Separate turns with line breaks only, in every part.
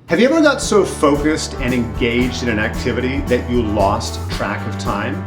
Have you ever got so focused and engaged in an activity that you lost track of time?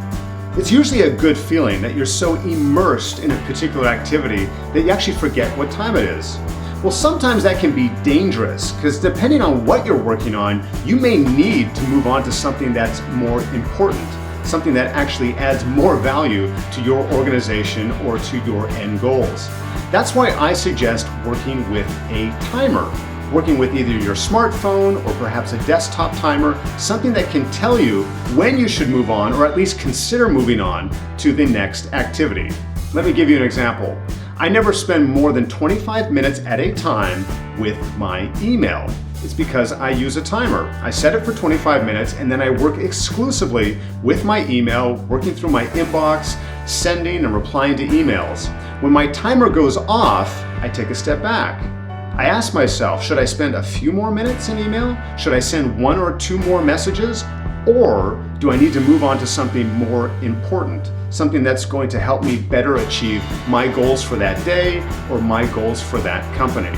It's usually a good feeling that you're so immersed in a particular activity that you actually forget what time it is. Well, sometimes that can be dangerous because depending on what you're working on, you may need to move on to something that's more important, something that actually adds more value to your organization or to your end goals. That's why I suggest working with a timer. Working with either your smartphone or perhaps a desktop timer, something that can tell you when you should move on or at least consider moving on to the next activity. Let me give you an example. I never spend more than 25 minutes at a time with my email. It's because I use a timer. I set it for 25 minutes and then I work exclusively with my email, working through my inbox, sending and replying to emails. When my timer goes off, I take a step back. I ask myself, should I spend a few more minutes in email? Should I send one or two more messages? Or do I need to move on to something more important? Something that's going to help me better achieve my goals for that day or my goals for that company.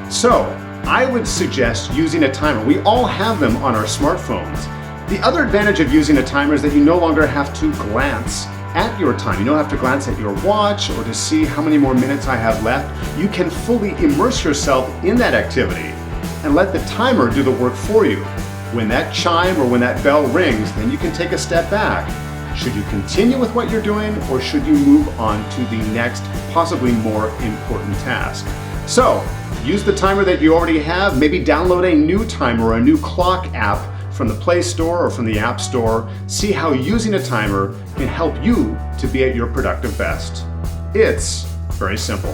So I would suggest using a timer. We all have them on our smartphones. The other advantage of using a timer is that you no longer have to glance at your time. You don't have to glance at your watch or to see how many more minutes I have left. You can fully immerse yourself in that activity and let the timer do the work for you. When that chime or when that bell rings, then you can take a step back. Should you continue with what you're doing or should you move on to the next, possibly more important task? So use the timer that you already have. Maybe download a new timer or a new clock app from the Play Store or from the App Store. See how using a timer can help you to be at your productive best. It's very simple.